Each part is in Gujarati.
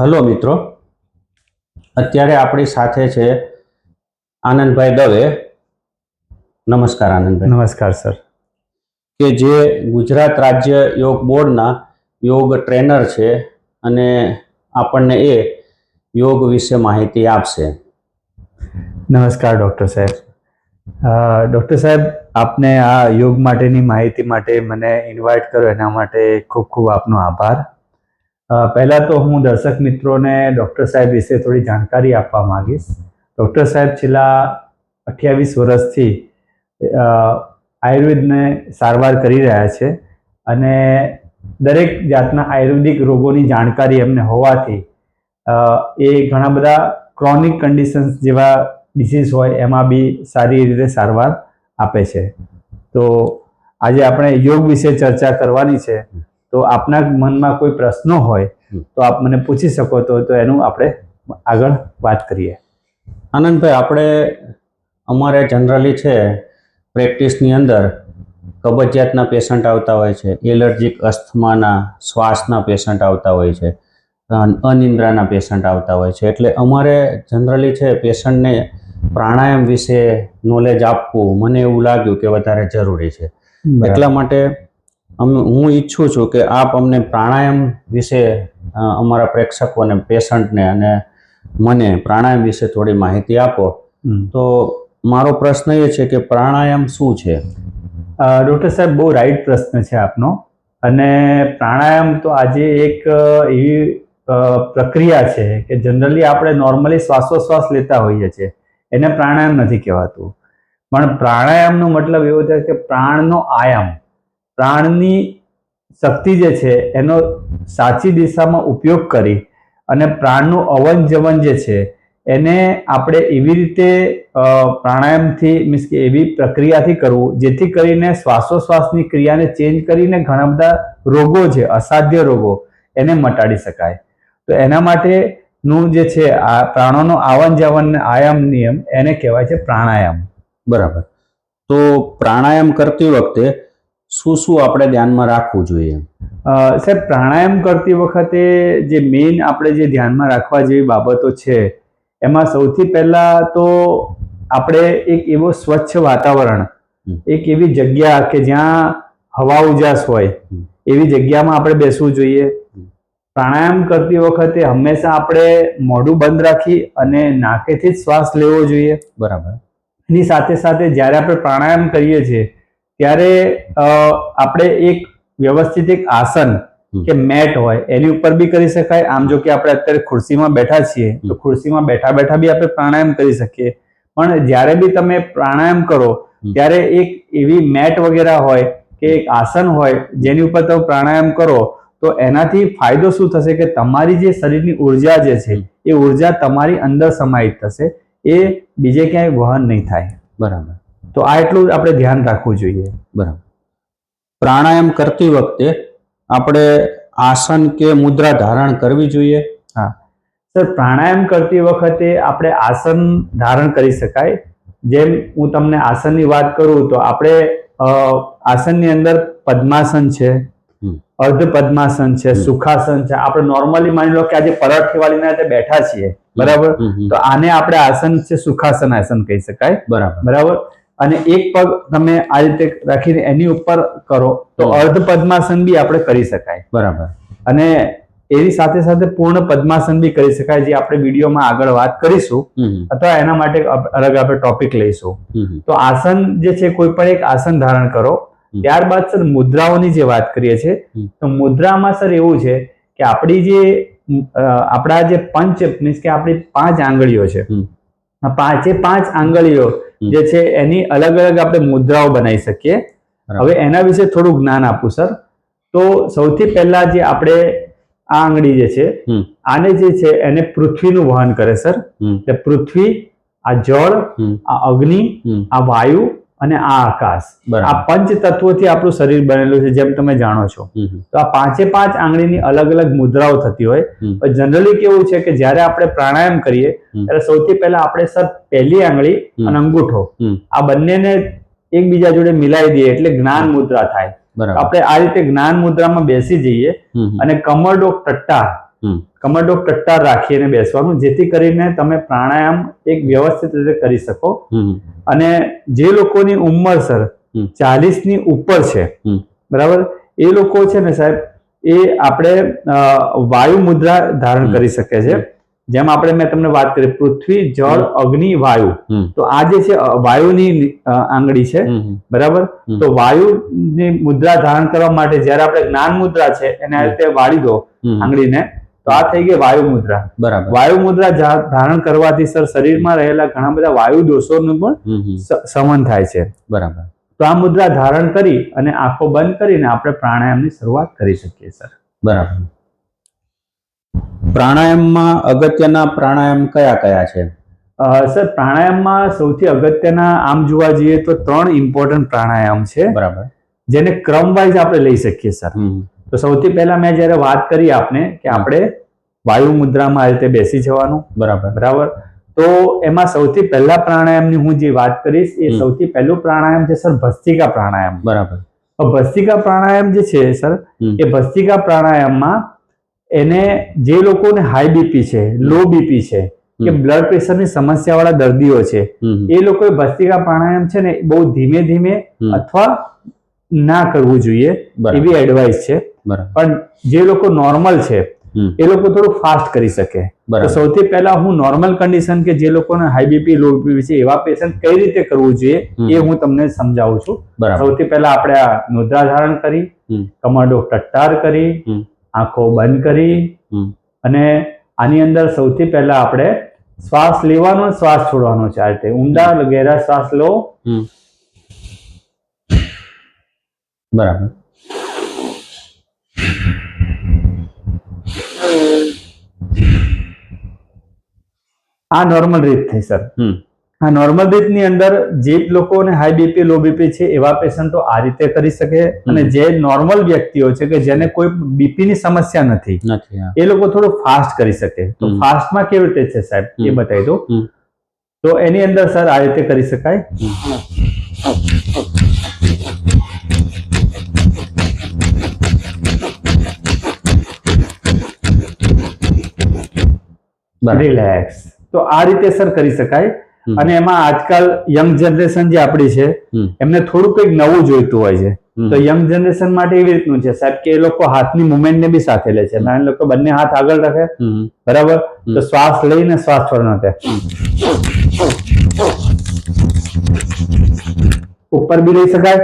હલો મિત્રો, અત્યારે આપણી સાથે છે આનંદભાઈ દવે. નમસ્કાર આનંદભાઈ. નમસ્કાર સર. કે જે ગુજરાત રાજ્ય યોગ બોર્ડના યોગ ટ્રેનર છે અને આપણને એ યોગ વિશે માહિતી આપશે. નમસ્કાર ડૉક્ટર સાહેબ. ડૉક્ટર સાહેબ, આપને આ યોગ માટેની માહિતી માટે મને ઇન્વાઇટ કર્યો એના માટે ખૂબ ખૂબ આપનો આભાર. પહેલાં તો હું દર્શક મિત્રોને ડૉક્ટર સાહેબ વિશે થોડી જાણકારી આપવા માંગીશ. ડૉક્ટર સાહેબ છેલ્લા 28 વર્ષથી આયુર્વેદને સારવાર કરી રહ્યા છે અને દરેક જાતના આયુર્વેદિક રોગોની જાણકારી એમને હોવાથી એ ઘણા બધા ક્રોનિક કન્ડિશન્સ જેવા ડિસીઝ હોય એમાં બી સારી રીતે સારવાર આપે છે. તો આજે આપણે યોગ વિશે ચર્ચા કરવાની છે. તો આપના મનમાં કોઈ પ્રશ્નો હોય તો આપ મને પૂછી શકો તો એનું આપણે આગળ વાત કરીએ. આનંદભાઈ, આપણે અમારે જનરલી છે પ્રેક્ટિસની અંદર કબજિયાતના પેશન્ટ આવતા હોય છે, એલર્જીક અસ્થમાના, શ્વાસના પેશન્ટ આવતા હોય છે, અનિદ્રાના પેશન્ટ આવતા હોય છે. એટલે અમારે જનરલી છે પેશન્ટને પ્રાણાયામ વિશે નોલેજ આપવું મને એવું લાગ્યું કે વધારે જરૂરી છે. એટલા માટે હું ઈચ્છું છું કે આપ અમને પ્રાણાયામ વિશે અમારા પ્રેક્ષકોને, પેશન્ટને અને મને પ્રાણાયામ વિશે થોડી માહિતી આપો. તો મારો પ્રશ્ન એ છે કે પ્રાણાયામ શું છે? ડૉક્ટર સાહેબ, બહુ રાઈટ પ્રશ્ન છે આપનો. અને પ્રાણાયામ તો આજે એક એવી પ્રક્રિયા છે કે જનરલી આપણે નોર્મલી શ્વાસોશ્વાસ લેતા હોઈએ છીએ, એને પ્રાણાયામ નથી કહેવાતું. પણ પ્રાણાયામનો મતલબ એવો થાય કે પ્રાણનો આયામ, પ્રાણની શક્તિ જે છે એનો સાચી દિશામાં ઉપયોગ કરી અને પ્રાણનું અવન જવન જે છે એને આપણે એવી રીતે પ્રાણાયામથી મીન્સ કે એવી પ્રક્રિયાથી કરવું જેથી કરીને શ્વાસોશ્વાસની ક્રિયાને ચેન્જ કરીને ઘણા બધા રોગો છે, અસાધ્ય રોગો, એને મટાડી શકાય. તો એના માટેનું જે છે આ પ્રાણોનો આવન જાવન આયામ નિયમ એને કહેવાય છે પ્રાણાયામ. બરાબર. તો પ્રાણાયામ કરતી વખતે શું શું આપણે ધ્યાનમાં રાખવું જોઈએ? સાહેબ, પ્રાણાયામ કરતી વખતે જે મેઇન આપણે જે ધ્યાનમાં રાખવા જેવી બાબતો છે એમાં સૌથી પહેલા તો આપણે એક એવો સ્વચ્છ વાતાવરણ, એક એવી જગ્યા કે જ્યાં હવા ઉજાસ હોય એવી જગ્યામાં આપણે બેસવું જોઈએ. પ્રાણાયામ કરતી વખતે હંમેશા આપણે મોઢું બંધ રાખી અને નાકેથી જ શ્વાસ લેવો જોઈએ. બરાબર. એની સાથે સાથે જ્યારે આપણે પ્રાણાયામ કરીએ છીએ ત્યારે આપણે એક વ્યવસ્થિત એક આસન કે મેટ હોય એની ઉપર બી કરી શકાય. આમ જો કે આપણે અત્યારે ખુરશીમાં બેઠા છીએ તો ખુરશીમાં બેઠા બેઠા બી આપણે પ્રાણાયામ કરી શકીએ. પણ જ્યારે બી તમે પ્રાણાયામ કરો ત્યારે એક એવી મેટ વગેરે હોય કે એક આસન હોય જેની ઉપર તમે પ્રાણાયામ કરો તો એનાથી ફાયદો શું થશે કે તમારી જે શરીરની ઉર્જા જે છે એ ઉર્જા તમારી અંદર સમાહિત થશે, એ બીજે ક્યાંય વહન નહીં થાય. બરાબર. તો આ એટલું આપણે ધ્યાન રાખવું જોઈએ. બરાબર. પ્રાણાયામ કરતી વખતે આપણે આસન કે મુદ્રા ધારણ કરવી જોઈએ? હા સર, પ્રાણાયામ કરતી વખતે આપણે આસન ધારણ કરી શકાય. જેમ હું તમને આસનની વાત કરું તો આપણે આસનની અંદર પદ્માસન છે, અર્ધ પદ્માસન છે, સુખાસન છે. આપણે નોર્મલી માની લો કે આજે પરાઠેવાળીના રીતે બેઠા છીએ, બરાબર, તો આને આપણે આસન છે સુખાસન આસન કહી શકાય. બરાબર. અને એક પગ તમે આ રીતે રાખીને એની ઉપર કરો તો અર્ધ પદ્માસન બી આપણે કરી શકાય. બરાબર. અને એની સાથે સાથે પૂર્ણ પદ્માસન બી કરી શકાય, જે આપણે વિડીયોમાં આગળ વાત કરીશું અથવા એના માટે અલગ આપણે ટોપિક લઈશું. તો આસન જે છે કોઈ પણ એક આસન ધારણ કરો. ત્યારબાદ સર મુદ્રાઓની જે વાત કરીએ છીએ તો મુદ્રામાં સર એવું છે કે આપણી જે આપણા જે પંચ મીન્સ કે આપણી 5 આંગળીઓ છે, આ 5 આંગળીઓ જે છે એની અલગ અલગ આપણે મુદ્રાઓ બનાવી શકીએ. હવે એના વિશે થોડું જ્ઞાન આપું સર. તો સૌથી પહેલા જે આપણે આ આંગળી જે છે આને જે છે એને પૃથ્વીનું વહન કરે સર. એટલે પૃથ્વી, આ જળ, આ અગ્નિ, આ વાયુ અને આ આકાશ, આ પંચ તત્વોથી આપણું શરીર બનેલું છે, જેમ તમે જાણો છો. તો આ 5 આંગળીની અલગ અલગ મુદ્રાઓ થતી હોય. જનરલી કેવું છે કે જ્યારે આપણે પ્રાણાયામ કરીએ ત્યારે સૌથી પહેલા આપણે સર પહેલી આંગળી અને અંગૂઠો આ બંનેને એકબીજા જોડે મિલાવી દઈએ એટલે જ્ઞાન મુદ્રા થાય. આપણે આ રીતે જ્ઞાન મુદ્રામાં બેસી જઈએ અને કમરડો ટટ્ટા કમરડોક ટટ્ટાર રાખીને બેસવાનું, જેથી કરીને તમે પ્રાણાયામ એક વ્યવસ્થિત રીતે કરી શકો. અને જે લોકોની ઉંમર સર 40 ની ઉપર છે, બરાબર, એ લોકો છે ને સાહેબ, એ આપણે વાયુ મુદ્રા ધારણ કરી શકે છે. જેમ મેં તમને વાત કરી પૃથ્વી, જળ, અગ્નિ, વાયુ. તો આ જે છે વાયુની આંગળી છે, બરાબર. તો વાયુની મુદ્રા ધારણ કરવા માટે જયારે આપણે જ્ઞાન મુદ્રા છે એને આ રીતે વાળી દો આંગળીને, તો આ થઈ ગઈ વાયુ મુદ્રા. બરાબર. વાયુ મુદ્રા ધારણ કરવાથી સર શરીરમાં રહેલા ઘણા બધા વાયુ દોષોનું પણ શમન થાય છે. બરાબર. તો આ મુદ્રા ધારણ કરી અને આંખો બંધ કરીને આપણે પ્રાણાયામની શરૂઆત કરી શકીએ સર. બરાબર. પ્રાણાયામમાં અગત્યના પ્રાણાયામ કયા કયા છે? સર, પ્રાણાયામમાં સૌથી અગત્યના આમ જોવા જઈએ તો 3 ઇમ્પોર્ટન્ટ પ્રાણાયામ છે. બરાબર. જેને ક્રમ વાઇઝ આપણે લઈ શકીએ સર. તો સૌથી પહેલા મેં જયારે વાત કરી આપને કે આપણે વાયુ મુદ્રામાં આ રીતે બેસી જવાનું, બરાબર. તો એમાં સૌથી પહેલા પ્રાણાયામની હું જે વાત કરીશ એ સૌથી પહેલું પ્રાણાયામ છે સર ભસ્ત્રિકા પ્રાણાયામ. બરાબર. ભસ્ત્રિકા પ્રાણાયામ જે છે સર, એ ભસ્ત્રિકા પ્રાણાયામમાં એને જે લોકોને હાઈ બીપી છે, લો બીપી છે કે બ્લડ પ્રેશરની સમસ્યા વાળા દર્દીઓ છે, એ લોકોએ ભસ્ત્રિકા પ્રાણાયામ છે ને બહુ ધીમે ધીમે અથવા ના કરવું જોઈએ એવી એડવાઇસ છે. પણ જે લોકો નોર્મલ છે એ લોકો થોડું ફાસ્ટ કરી શકે. તો સૌથી પહેલા હું નોર્મલ કન્ડિશન કે જે લોકોને હાઈ બીપી, લો બીપી છે એવા પેશન્ટ કઈ રીતે કરવું જોઈએ એ હું તમને સમજાવું છું. સૌથી પહેલા આપણે આ મુદ્રા ધારણ કરી, કમરડોક ટટ્ટાર કરી, આંખો બંધ કરી, અને આની અંદર સૌથી પહેલા આપણે શ્વાસ લેવાનો, શ્વાસ છોડવાનો છે. આ રીતે ઊંડા ગહેરા શ્વાસ લો. બરાબર. આ નોર્મલ રીત થઈ સર. આ નોર્મલ રીતની અંદર જે લોકોને હાઈ બીપી, લો બીપી છે એવા પેશન્ટો આ રીતે કરી શકે, અને જે નોર્મલ વ્યક્તિઓ છે કે જેને કોઈ બીપી ની સમસ્યા નથી એ લોકો થોડું ફાસ્ટ કરી શકે. તો ફાસ્ટમાં કેવી રીતે છે સાહેબ એ બતાવી દો. તો એની અંદર સર આ રીતે કરી શકાય. રિલેક્સ. તો આ રીતે સર કરી શકાય. અને એમાં આજકાલ યંગ જનરેશન જે આપણી છે એમને થોડું કંઈક નવું જોઈતું હોય છે. તો યંગ જનરેશન માટે એવી રીતનું છે સાહેબ કે એ લોકો હાથની મુવમેન્ટ ને બી સાથે લે છે. નાના લોકો બંને હાથ આગળ રાખે, બરાબર. તો શ્વાસ લઈને શ્વાસ છોડવાનો છે. ઉપર બી લઈ શકાય.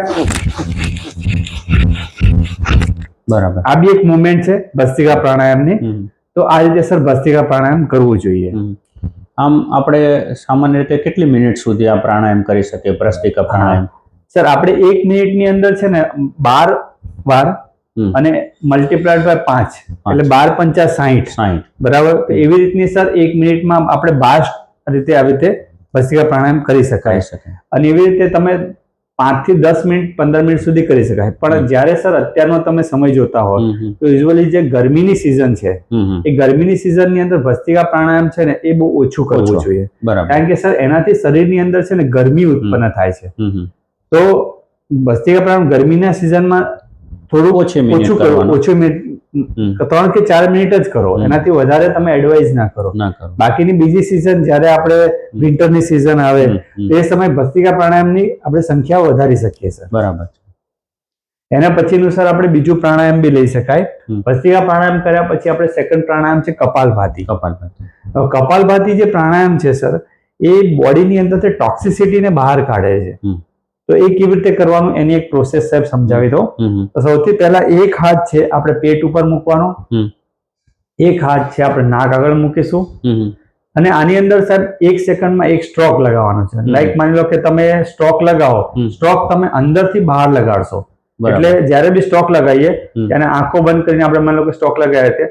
બરાબર. આ બી એક મુવમેન્ટ છે ભસ્ત્રિકા પ્રાણાયામની. તો આ રીતે સર ભસ્ત્રિકા પ્રાણાયામ કરવું જોઈએ. આમ આપણે સામાન્ય રીતે કેટલી મિનિટ સુધી આ પ્રાણાયામ કરી શકીએ ભસ્ત્રિકા પ્રાણાયામ? સર, આપણે 1 મિનિટની અંદર છે ને 12 વાર અને મલ્ટીપ્લાઈડ બાય 5 એટલે 12 પંચા 60, બરાબર. તો એવી રીતની સર 1 મિનિટમાં આપણે 12 રીતે આવી રીતે ભસ્ત્રિકા પ્રાણાયામ કરી શકાય. અને એવી રીતે તમે 5 થી 10 મિનિટ 15 મિનિટ સુધી કરી શકાય. પણ જ્યારે સર અત્યારનો તમે સમય જોતા હો તો યુઝ્યુઅલી જે ગરમીની સિઝન છે એ ગરમીની સિઝનની અંદર ભસ્ત્રિકા પ્રાણાયામ છે ને એ બહુ ઓછું કરવું જોઈએ. કારણ કે સર એનાથી શરીરની અંદર છે ને ગરમી ઉત્પન્ન થાય છે. તો ભસ્ત્રિકા પ્રાણાયામ ગરમીના સિઝનમાં થોડું ઓછું મિનિટ 3 કે 4 મિનિટ જ કરો. એનાથી વધારે તમે એડવાઇઝ ના કરો. બાકીની બીજી સિઝન જયારે આપણે વિન્ટરની સિઝન આવે તે સમયે ભસ્ત્રિકા પ્રાણાયામની આપણે સંખ્યા વધારી શકીએ સર. બરાબર. એના પછીનું સર આપણે બીજું પ્રાણાયામ બી લઈ શકાય. ભસ્ત્રિકા પ્રાણાયામ કર્યા પછી આપણે સેકન્ડ પ્રાણાયામ છે કપાલભાતિ. કપાલભાતિ જે પ્રાણાયામ છે સર એ બોડીની અંદરથી ટોક્સિસિટીને બહાર કાઢે છે. તો એ કેવી રીતે કરવાનું એની એક પ્રોસેસ સાહેબ સમજાવી દો. તો સૌથી પહેલા એક હાથ છે આપણે પેટ ઉપર મૂકવાનો, એક હાથ છે આપણે નાક આગળ મૂકીશું, અને આની અંદર સાહેબ 1 સેકન્ડમાં એક સ્ટ્રોક લગાવવાનો છે. લાઈક માની લો કે તમે સ્ટ્રોક લગાવો, સ્ટ્રોક તમે અંદરથી બહાર લગાડશો. એટલે જ્યારે બી સ્ટ્રોક લગાવીએ ત્યારે આંખો બંધ કરીને આપણે માની લો કે સ્ટ્રોક લગાવ્યા છે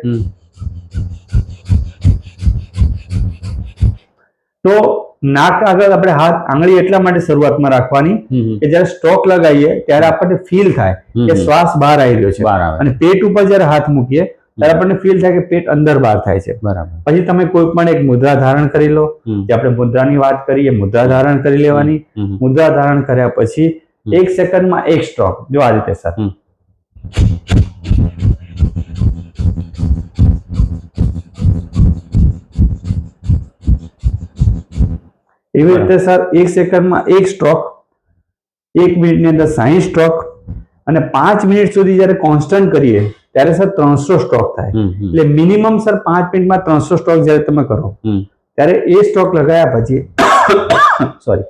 તો નાક આગળ આપણે આંગળી એટલા માટે શરૂઆતમાં રાખવાની કે જ્યારે સ્ટ્રોક લગાવીએ ત્યારે આપણને ફીલ થાય કે શ્વાસ બહાર આવી રહ્યો છે, અને પેટ ઉપર જ્યારે હાથ મૂકીએ ત્યારે આપણને ફીલ થાય કે પેટ અંદર બહાર થાય છે. પછી તમે કોઈ પણ એક મુદ્રા ધારણ કરી લો. જે આપણે મુદ્રાની વાત કરીએ મુદ્રા ધારણ કરી લેવાની. મુદ્રા ધારણ કર્યા પછી 1 સેકન્ડમાં એક સ્ટ્રોક. જો આ રીતે સર એવી રીતે સર 1 સેકન્ડમાં 1 સ્ટ્રોક, 1 મિનિટની અંદર 60 સ્ટ્રોક, અને 5 મિનિટ સુધી જ્યારે કોન્સ્ટન્ટ કરીએ ત્યારે સર 300 સ્ટ્રોક થાય. એટલે મિનિમમ સર 5 મિનિટમાં 300 સ્ટ્રોક જ્યારે તમે કરો ત્યારે એ સ્ટ્રોક લગાવ્યા પછી સોરી,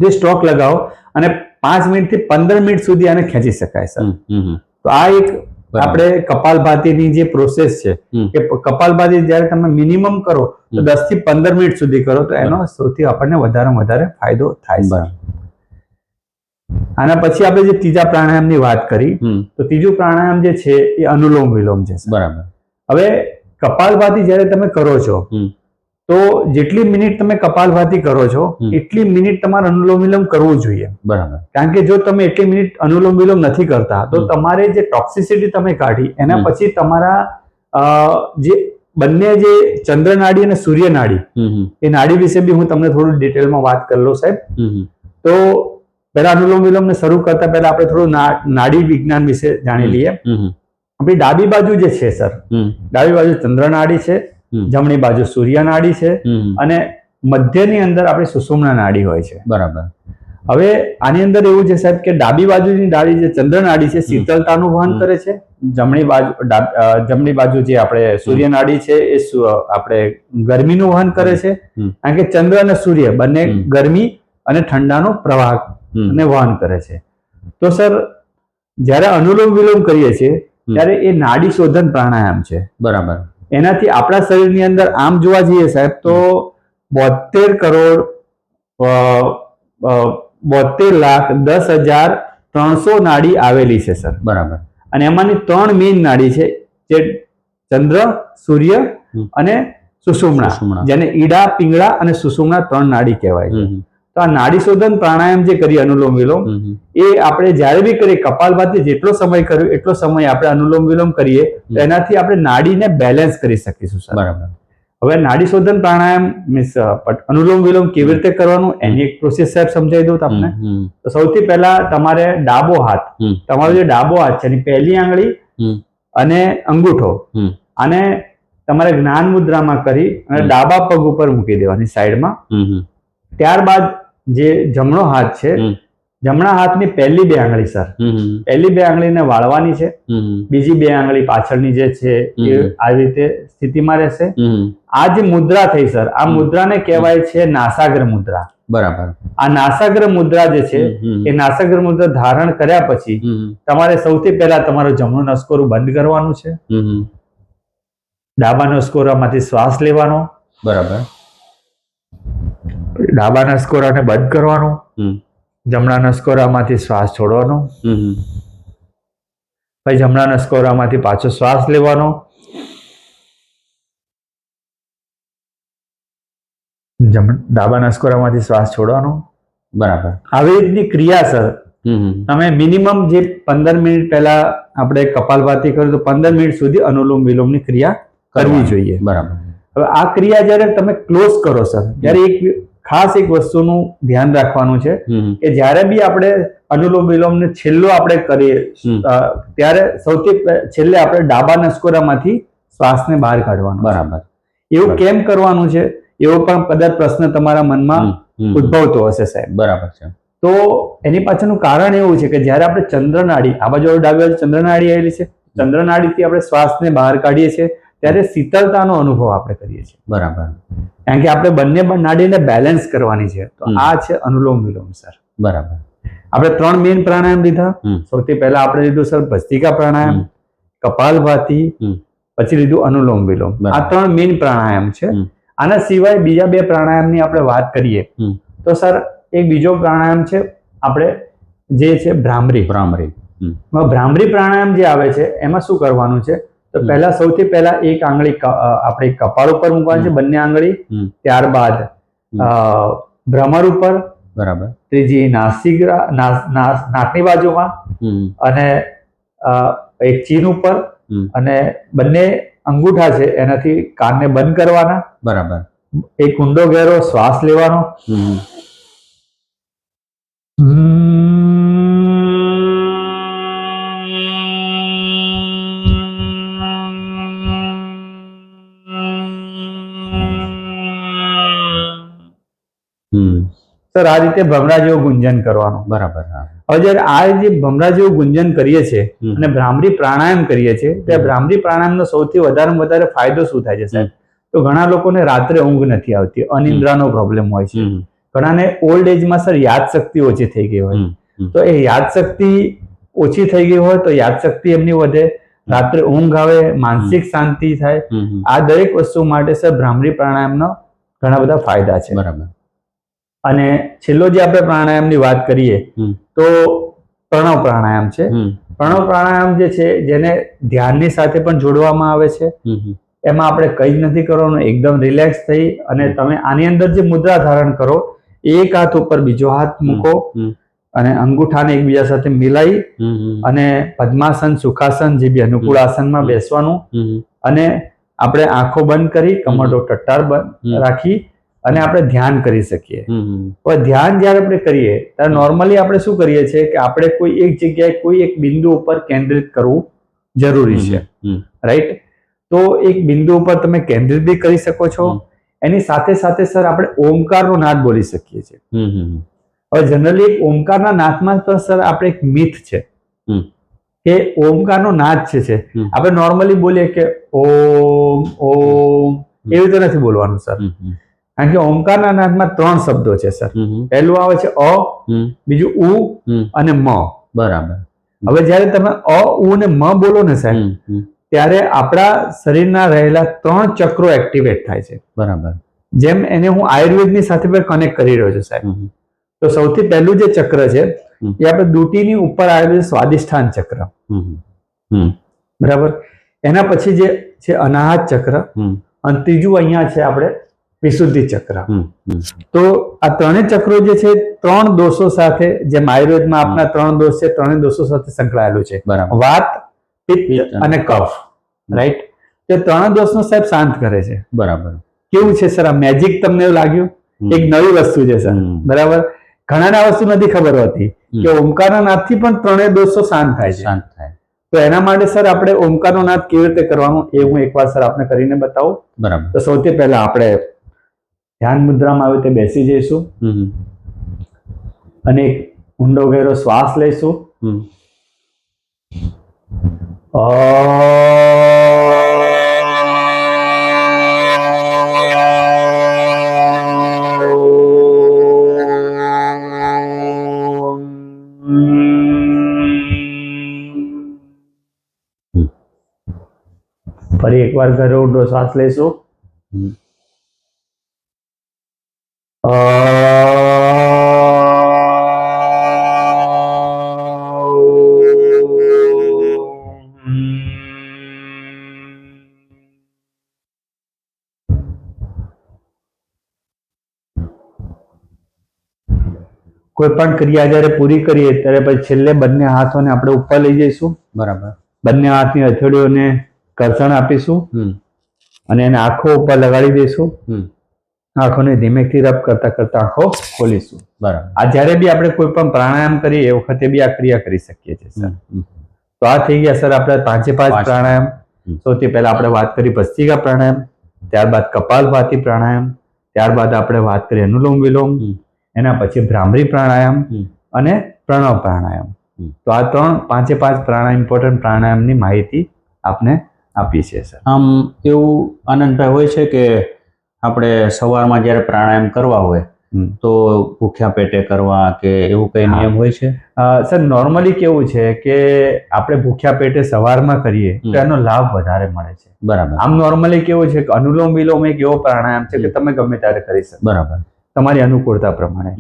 જે સ્ટ્રોક લગાવો અને 5 મિનિટથી 15 મિનિટ સુધી આને ખેંચી શકાય સર. તો આ એક આપણે કપાલભાતીની જે પ્રોસેસ છે કે કપાલભાતી જ્યારે તમે મિનિમમ કરો તો 10 થી 15 મિનિટ સુધી કરો તો એનો સૌથી આપણને વધારેમાં વધારે ફાયદો થાય છે. આના પછી આપણે જે ત્રીજા પ્રાણાયામની વાત કરી તો ત્રીજું પ્રાણાયામ જે છે એ અનુલોમ વિલોમ છે. બરાબર. હવે કપાલભાતી જ્યારે તમે કરો છો તો જેટલી મિનિટ તમે કપાલભાતી કરો છો એટલી મિનિટ તમારે અનુલોમ વિલોમ કરવું જોઈએ. બરાબર. કારણ કે જો તમે એટલી મિનિટ અનુલોમ વિલોમ નથી કરતા તો તમારે જે ટોક્સિસિટી તમે કાઢી એના પછી તમારા જે બંને જે ચંદ્ર નાડી અને સૂર્ય નાડી એ નાડી વિશે બી હું તમને થોડું ડિટેલમાં વાત કરી લઉં સાહેબ. તો પહેલા અનુલોમ વિલોમને શરૂ કરતા પહેલા આપણે થોડું નાડી વિજ્ઞાન વિશે જાણી લઈએ. આપણી ડાબી બાજુ જે છે સર, ડાબી બાજુ ચંદ્ર નાડી છે, જમણી બાજુ સૂર્ય નાડી છે અને મધ્યની અંદર આપણી સુષુમ્ના નાડી હોય છે. બરાબર. હવે આની અંદર એવું છે સાહેબ કે ડાબી બાજુની નાડી જે ચંદ્ર નાડી છે શીતળતાનું વહન કરે છે. જમણી બાજુ જે આપણે સૂર્ય નાડી છે એ આપણે ગરમીનું વહન કરે છે. કારણ કે ચંદ્ર અને સૂર્ય બંને ગરમી અને ઠંડાનો પ્રવાહ ને વહન કરે છે. તો સર જ્યારે અનુલોમ વિલોમ કરીએ છીએ ત્યારે એ નાડી શોધન પ્રાણાયામ છે. બરાબર. એનાથી આપણા શરીરની અંદર આમ જોવા જઈએ સાહેબ તો 72,10,300 નાડી આવેલી છે સર. બરાબર. અને એમાંની 3 મેઇન નાડી છે જે ચંદ્ર, સૂર્ય અને સુષુમ્ના, જેને ઈડા, પિંગળા અને સુષુમ્ના 3 નાડી કહેવાય છે. તો આ નાડી શોધન પ્રાણાયામ જે કરીએ અનુલોમ વિલોમ એ આપણે જ્યારે બી કરીએ કપાલભાતી જેટલો સમય કર્યો એટલો સમય આપણે અનુલોમ વિલોમ કરીએ તો એનાથી આપણે નાડીને બેલેન્સ કરી શકીશું સર. બરાબર. હવે નાડી શોધન પ્રાણાયામ મીન્સ અનુલોમ વિલોમ કેવી રીતે કરવાનું એની એક પ્રોસેસ સાહેબ સમજાવી દઉં તમને. તો સૌથી પહેલા તમારે ડાબો હાથ, તમારો જે ડાબો હાથ છે એની પહેલી આંગળી અને અંગૂઠો આને તમારે જ્ઞાન મુદ્રામાં કરી અને ડાબા પગ ઉપર મૂકી દેવાની સાઈડમાં. ત્યારબાદ જે જમણો હાથ છે, જમણા હાથની પહેલી 2 આંગળી સર, પહેલી 2 આંગળીને વાળવાની છે, બીજી 2 આંગળી પાછળની જે છે એ આવી રીતે સ્થિતિમાં રહેશે. આ જે મુદ્રા થઈ સર, આ મુદ્રાને કહેવાય છે નાસાગ્ર મુદ્રા. બરાબર. આ નાસાગ્ર મુદ્રા જે છે એ નાસાગ્ર મુદ્રા ધારણ કર્યા પછી તમારે સૌથી પહેલા તમારો જમણો નસકોરું બંધ કરવાનું છે. ડાબા નસકોરામાંથી શ્વાસ લેવાનો. બરાબર. ડાબા નસકોરાને બંધ કરવાનો. જમણા નસકોરામાંથી શ્વાસ છોડવાનો. પછી જમણા નસકોરામાંથી પાછો શ્વાસ લેવાનો. ડાબા નસકોરામાંથી શ્વાસ છોડવાનો. બરાબર. આવી રીતની ક્રિયા સર તમે મિનિમમ જે 15 મિનિટ પહેલા આપણે કપાલભાતી કર્યું તો 15 મિનિટ સુધી અનુલોમ વિલોમની ક્રિયા કરવી જોઈએ. બરાબર. હવે આ ક્રિયા જ્યારે તમે ક્લોઝ કરો સર ત્યારે ખાસ એક વસ્તુનું ધ્યાન રાખવાનું છે કે જ્યારે બી આપણે અનુલોમ વિલોમને છેલ્લો આપણે કરીએ ત્યારે સૌથી છેલ્લે આપણે ડાબા નસકોરામાંથી શ્વાસને બહાર કાઢવાનો. બરાબર. એવું કેમ કરવાનું છે એવો પણ કદાચ પ્રશ્ન તમારા મનમાં ઉદ્ભવતો હશે સાહેબ. બરાબર છે. તો એની પાછળનું કારણ એવું છે કે જ્યારે આપણે ચંદ્ર નાડી, આ બાજુ ડાબી બાજુ ચંદ્ર નાડી આવેલી છે, ચંદ્ર નાડીથી આપણે શ્વાસને બહાર કાઢીએ છીએ ત્યારે શીતળતાનો અનુભવ આપણે કરીએ છીએ. બરાબર. કારણ કે આપણે બંને નાડીને બેલેન્સ કરવાની છે. તો આ છે અનુલોમ વિલોમ સર. બરાબર. આપણે 3 મેઇન પ્રાણાયામ લીધા. સૌથી પહેલા આપણે લીધું સર ભસ્ત્રિકા પ્રાણાયામ, કપાલભાતી, પછી લીધું અનુલોમ વિલોમ. આ 3 મેઇન પ્રાણાયામ છે. આના સિવાય બીજા 2 પ્રાણાયામની આપણે વાત કરીએ તો સર એક બીજો પ્રાણાયામ છે આપણે જે છે ભ્રામરી. ભ્રામરી પ્રાણાયામ જે આવે છે એમાં શું કરવાનું છે તો પહેલા સૌથી પહેલા એક આંગળી આપણે કપાળ ઉપર મૂકવાની છે, બંને આંગળી. ત્યારબાદ ભ્રમર ઉપર. બરાબર. ત્રીજી નાકની બાજુમાં અને એક ચીન ઉપર અને બંને અંગૂઠા છે એનાથી કાનને બંધ કરવાના. બરાબર. એક ઊંડો ગહેરો શ્વાસ લેવાનો. સર આ રીતે ભમરા જેવું ગુંજન કરવાનું. બરાબર. હા. હવે જયારે આ જે ભમરા જેવું ગુંજન કરીએ છીએ અને ભ્રામરી પ્રાણાયામ કરીએ છીએ, ત્યાં ભ્રામરી પ્રાણાયામનો સૌથી વધારે ફાયદો શું થાય છે સાહેબ? તો ઘણા લોકોને રાત્રે ઊંઘ નથી આવતી, અનિદ્રાનો પ્રોબ્લેમ હોય છે. ઘણાને ઓલ્ડ એજમાં સર યાદશક્તિ ઓછી થઈ ગઈ હોય, તો એ યાદશક્તિ ઓછી થઈ ગઈ હોય તો યાદશક્તિ એમની વધે, રાત્રે ઊંઘ આવે, માનસિક શાંતિ થાય. આ દરેક વસ્તુ માટે સર ભ્રામરી પ્રાણાયામનો ઘણા બધા ફાયદા છે. બરાબર. અને છેલ્લો જે આપણે પ્રાણાયામની વાત કરીએ તો પ્રણવ પ્રાણાયામ છે. પ્રણવ પ્રાણાયામ જે છે જેને ધ્યાનની સાથે પણ જોડવામાં આવે છે. એમાં આપણે કંઈ જ નથી કરવાનું, એકદમ રિલેક્સ થઈ અને તમે આની અંદર જે મુદ્રા ધારણ કરો, એક હાથ ઉપર બીજો હાથ મૂકો અને અંગૂઠાને એકબીજા સાથે મિલાઈ અને પદ્માસન, સુખાસન જે બી અનુકૂળ આસનમાં બેસવાનું અને આપણે આંખો બંધ કરી કમરડો ટટ્ટાર બંધ રાખી અને આપણે ધ્યાન કરી શકીએ. હવે ધ્યાન જ્યારે આપણે કરીએ ત્યારે નોર્મલી આપણે શું કરીએ છીએ કે આપણે કોઈ એક જગ્યાએ કોઈ એક બિંદુ ઉપર કેન્દ્રિત કરવું જરૂરી છે, રાઈટ? તો એક બિંદુ ઉપર તમે કેન્દ્રિત બી કરી શકો છો, એની સાથે સાથે સર આપણે ઓમકારનો નાદ બોલી શકીએ છીએ. હવે જનરલી એક ઓમકારના નાદમાં પણ સર આપણે એક મિથ છે કે ઓમકારનો નાદ છે આપણે નોર્મલી બોલીએ કે ઓમ ઓમ, એવી રીતે નથી બોલવાનું સર. કારણ કે ઓમકારના નાદમાં 3 શબ્દો છે સર. પહેલું આવે છે અ, બીજું ઉ અને મ. બરાબર. હવે જયારે તમે અ, ઉ અને મ બોલો ને સાહેબ, ત્યારે આપણા શરીરના રહેલા 3 ચક્રો એક્ટિવેટ થાય છે. બરાબર. જેમ એને હું આયુર્વેદની સાથે પણ કનેક્ટ કરી રહ્યો છું સાહેબ. તો સૌથી પહેલું જે ચક્ર છે એ આપણે દુટીની ઉપર આવેલું સ્વાદિષ્ઠાન ચક્ર, બરાબર. એના પછી જે છે અનાહત ચક્ર અને ત્રીજું અહીંયા છે આપણે વિશુદ્ધિ ચક્ર. તો આ 3 ચક્રો જે છે 3 દોષો સાથે, જેમ આયુર્વેદમાં આપણા 3 દોષ છે, 3 દોષો સાથે સંકળાયેલું છે. વાત, પિત્ત અને કફ, રાઈટ? તો 3 દોષનો સાહેબ શાંત કરે છે. બરાબર. કેવું છે સર આ મેજિક? તમને એવું લાગ્યું? એક નવી વસ્તુ છે સર, બરાબર. ઘણાને આ વસ્તુ નથી ખબર હોતી કે ઓમકારના નાદથી પણ 3 દોષો શાંત થાય છે. શાંત થાય. તો એના માટે સર આપણે ઓમકારનો નાદ કેવી રીતે કરવાનો એ હું એકવાર સર આપને કરીને બતાવું. બરાબર. તો સૌથી પહેલા આપણે ધ્યાન મુદ્રામાં આવી રીતે બેસી જઈશું અને એક ઊંડો ગહેરો શ્વાસ લઈશું. ફરી એકવાર ગહેરો ઊંડો શ્વાસ લઈશું. કોઈ પણ ક્રિયા જ્યારે પૂરી કરીએ ત્યારે પછી છેલ્લે બંને હાથોને આપણે ઉપર લઈ જઈશું. બરાબર. બંને હાથની હથેળીઓને ઘર્ષણ આપીશું અને એને આંખો ઉપર લગાડી દઈશું. આંખોને ધીમેથી રબ કરતા કરતા આંખો ખોલીશું. બરાબર. આ જ્યારે બી આપણે કોઈ પણ પ્રાણાયામ કરીએ એ વખતે બી આ ક્રિયા કરી શકીએ છીએ સર. તો આ થઈ ગયા સર આપણે 5 પ્રાણાયામ. સૌથી પહેલા આપણે વાત કરી ભસ્ત્રિકા પ્રાણાયામ, ત્યારબાદ કપાલભાતિ પ્રાણાયામ, ત્યારબાદ આપણે વાત કરી અનુલોમ વિલોમ, એના પછી ભ્રામરી પ્રાણાયામ અને પ્રણવ પ્રાણાયામ. તો આ 5 પ્રાણાયામ, ઇમ્પોર્ટન્ટ પ્રાણાયામની માહિતી આપને આપી છે સર. આમ એવું આનંદભાઈ હોય છે કે આપણે સવારમાં જ્યારે પ્રાણાયામ કરવા હોય તો ભૂખ્યા પેટે કરવા કે એવું કઈ નિયમ હોય છે? સર નોર્મલી કેવું છે કે આપણે ભૂખ્યા પેટે સવારમાં કરીએ તો એનો લાભ વધારે મળે છે. બરાબર. આમ નોર્મલી કેવું છે કે અનુલોમ વિલોમ એક એવો પ્રાણાયામ છે કે તમે ગમે ત્યારે કરી શકો. બરાબર. તમારી અનુકૂળતા પ્રમાણે.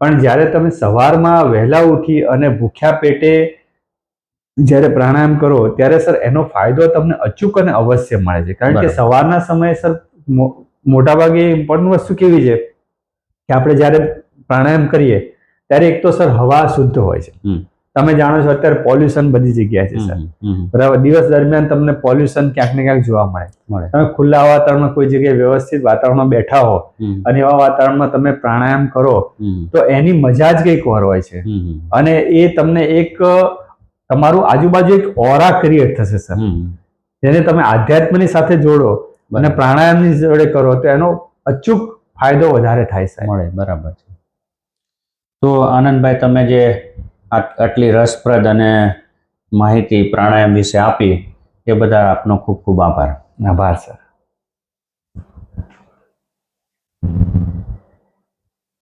પણ જ્યારે તમે સવારમાં વહેલા ઉઠી અને ભૂખ્યા પેટે જ્યારે પ્રાણાયામ કરો ત્યારે સર એનો ફાયદો તમને અચૂક અને અવશ્ય મળે છે. કારણ કે સવારના સમયે સર મોટાભાગે ઇમ્પોર્ટન્ટ વસ્તુ કેવી છે કે આપણે જ્યારે પ્રાણાયામ કરીએ ત્યારે એક તો સર હવા શુદ્ધ હોય છે. તમે જાણો છો અત્યારે પોલ્યુશન બધી જગ્યાએ છે સર, બરાબર. દિવસ દરમિયાન તમને પોલ્યુશન ક્યાંક ને ક્યાંક જોવા મળે. તમે ખુલ્લા વાતાવરણમાં કોઈ જગ્યાએ વ્યવસ્થિત વાતાવરણમાં બેઠા હો અને એવા વાતાવરણમાં તમે પ્રાણાયામ કરો તો એની મજા જ કંઈક ઓર હોય છે. અને એ તમને એક તમારું આજુબાજુ એક ઓરા ક્રિએટ થશે સર, જેને તમે આધ્યાત્મની સાથે જોડો અને પ્રાણાયામની જોડે કરો તો એનો અચૂક ફાયદો વધારે થાય છે. મળે. બરાબર છે. તો આનંદભાઈ, તમે જે આટલી રસપ્રદ અને માહિતી પ્રાણાયામ વિશે આપી એ બદલ આપનો ખૂબ ખૂબ આભાર. આભાર સર.